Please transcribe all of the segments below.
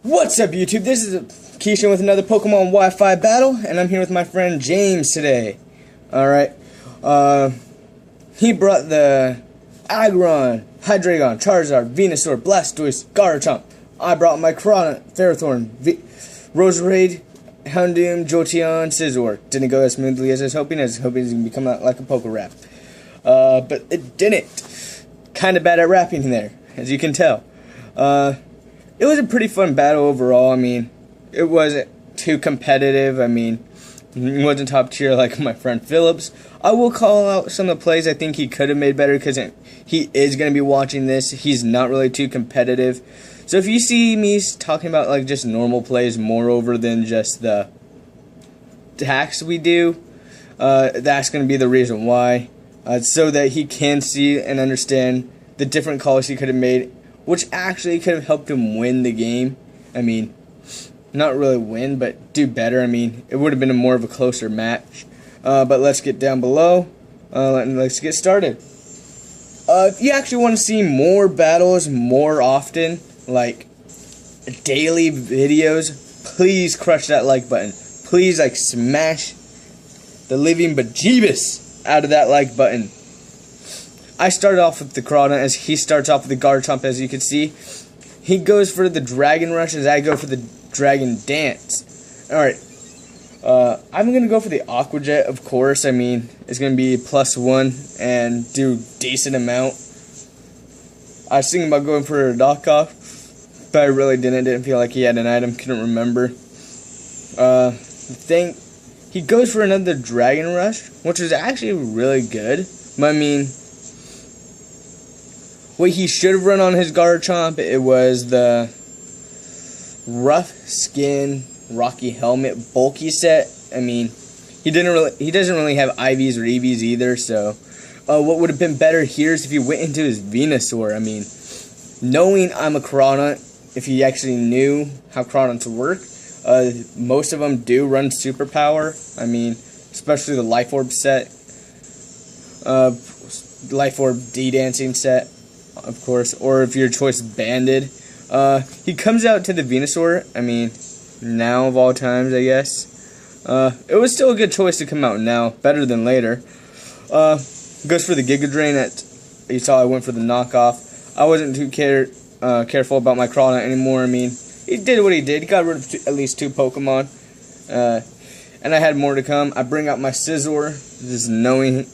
What's up, YouTube? This is Keshin with another Pokemon Wi-Fi battle, and I'm here with my friend James today. Alright, he brought the Aggron, Hydreigon, Charizard, Venusaur, Blastoise, Garchomp. I brought my Corona, Ferrothorn, Roserade, Houndoom, Jolteon, Scizor. Didn't go as smoothly as I was hoping. I was hoping it was going to become like a Poke Rap. But it didn't. Kind of bad at rapping there, as you can tell. It was a pretty fun battle overall. I mean, it wasn't too competitive. I mean, it wasn't top tier like my friend Phillips. I will call out some of the plays I think he could have made better because he is going to be watching this. He's not really too competitive. So if you see me talking about like just normal plays moreover than just the attacks we do, that's going to be the reason why. So that he can see and understand the different calls he could have made, which actually could have helped him win the game. I mean, not really win, but do better. I mean, it would have been more of a closer match. But let's get down below. Let's get started. If you actually want to see more battles more often, like daily videos, please crush that like button. Please, like, smash the living bejeebus out of that like button. I started off with the Corona as he starts off with the Garchomp, as you can see. He goes for the Dragon Rush as I go for the Dragon Dance. Alright. I'm going to go for the Aqua Jet, of course. I mean, it's going to be +1 and do decent amount. I was thinking about going for a knockoff, but I really didn't feel like he had an item. Couldn't remember. He goes for another Dragon Rush, which is actually really good. But I mean, what he should have run on his Garchomp, it was the Rough Skin Rocky Helmet bulky set. I mean, he doesn't really have IVs or EVs either, so what would have been better here is if he went into his Venusaur. I mean, knowing I'm a Corona, if he actually knew how Coronas work, most of them do run Superpower. I mean, especially the Life Orb set, Life Orb D-Dancing set, of course, or if your choice is Banded. He comes out to the Venusaur. I mean, now of all times, I guess. It was still a good choice to come out now, better than later. Goes for the Giga Drain. You saw I went for the knockoff. I wasn't too careful about my Corona anymore. I mean, he did what he did. He got rid of at least 2 Pokemon. And I had more to come. I bring out my Scizor, just knowing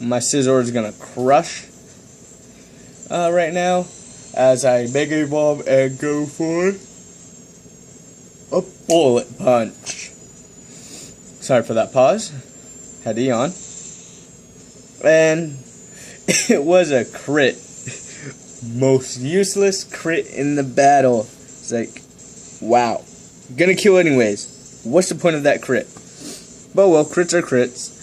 my Scizor is going to crush right now. As I Mega Evolve and go for a Bullet Punch. Sorry for that pause. Had to yawn. And it was a crit. Most useless crit in the battle. It's like, wow. Gonna kill anyways. What's the point of that crit? But well, crits are crits.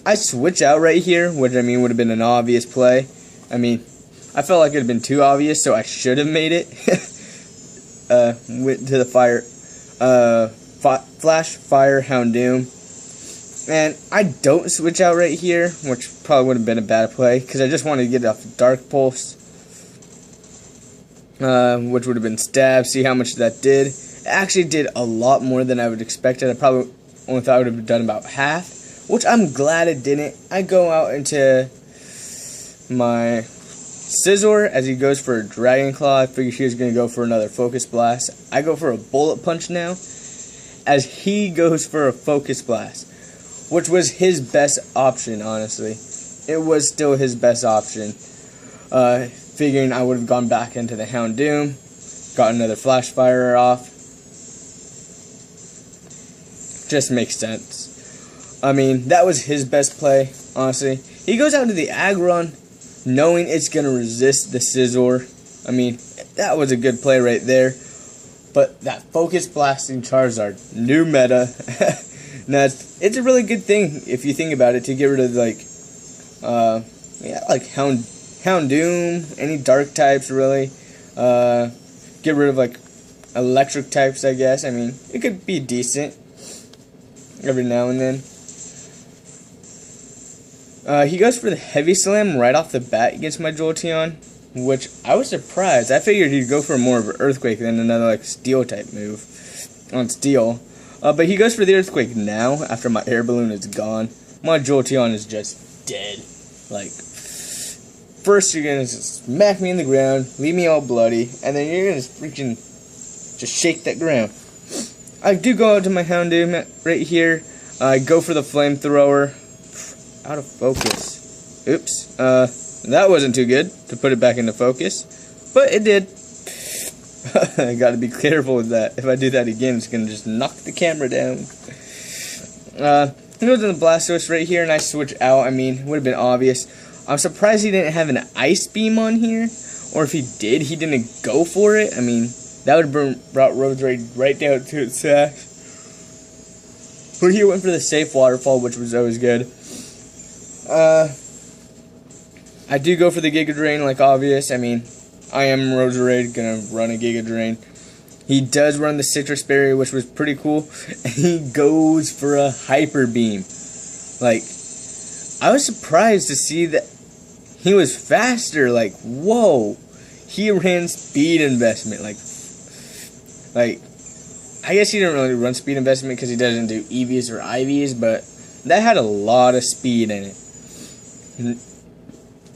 I switch out right here, which I mean would have been an obvious play. I mean, I felt like it had been too obvious, so I should have made it. Went to the fire, Flash, Fire, Houndoom. And I don't switch out right here, which probably would have been a bad play, because I just wanted to get off Dark Pulse, which would have been Stab, see how much that did. It actually did a lot more than I would expect. I probably only thought I would have done about half, which I'm glad it didn't. I go out into my Scizor as he goes for a Dragon Claw. I figured he was going to go for another Focus Blast. I go for a Bullet Punch now as he goes for a Focus Blast, which was his best option, honestly. It was still his best option. Figuring I would have gone back into the Houndoom, got another Flash Fire off. Just makes sense. I mean, that was his best play, honestly. He goes out to the Aggron, knowing it's going to resist the Scizor. I mean, that was a good play right there. But that Focus Blasting Charizard, new meta. Now, it's a really good thing, if you think about it, to get rid of, like, Houndoom, any dark types, really. Get rid of, like, electric types, I guess. I mean, it could be decent every now and then. He goes for the Heavy Slam right off the bat against my Jolteon. which I was surprised. I figured he'd go for more of an Earthquake than another like Steel type move on Steel. But he goes for the Earthquake now after my air balloon is gone. My Jolteon is just dead. Like, first you're gonna smack me in the ground, leave me all bloody, and then you're gonna freaking just shake that ground. I do go out to my Houndoom right here. I go for the Flamethrower. Out of focus. Oops. That wasn't too good to put it back into focus, but it did. I gotta be careful with that. If I do that again, it's gonna just knock the camera down. He goes in the Blastoise right here, and I switch out. I mean, it would have been obvious. I'm surprised he didn't have an Ice Beam on here, or if he did, he didn't go for it. I mean, that would have brought Roserade right down to its sack. But he went for the safe Waterfall, which was always good. I do go for the Giga Drain, like obvious. I mean, I am Roserade, gonna run a Giga Drain. He does run the Citrus Berry, which was pretty cool. And he goes for a Hyper Beam. Like, I was surprised to see that he was faster. Like, whoa. He ran Speed Investment. Like, I guess he didn't really run Speed Investment because he doesn't do EVs or IVs, but that had a lot of speed in it. And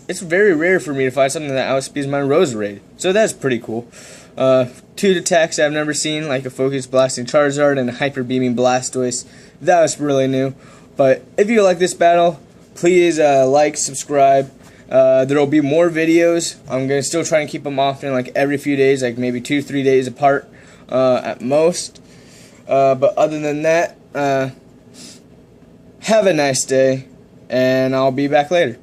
it's very rare for me to find something that outspeeds my Roserade, so that's pretty cool. Two attacks I've never seen, like a Focus Blasting Charizard and a Hyper Beaming Blastoise. That was really new. But if you like this battle, please like, subscribe. There will be more videos. I'm going to still try and keep them often, like every few days, like maybe 2-3 days apart at most. But other than that, have a nice day, and I'll be back later.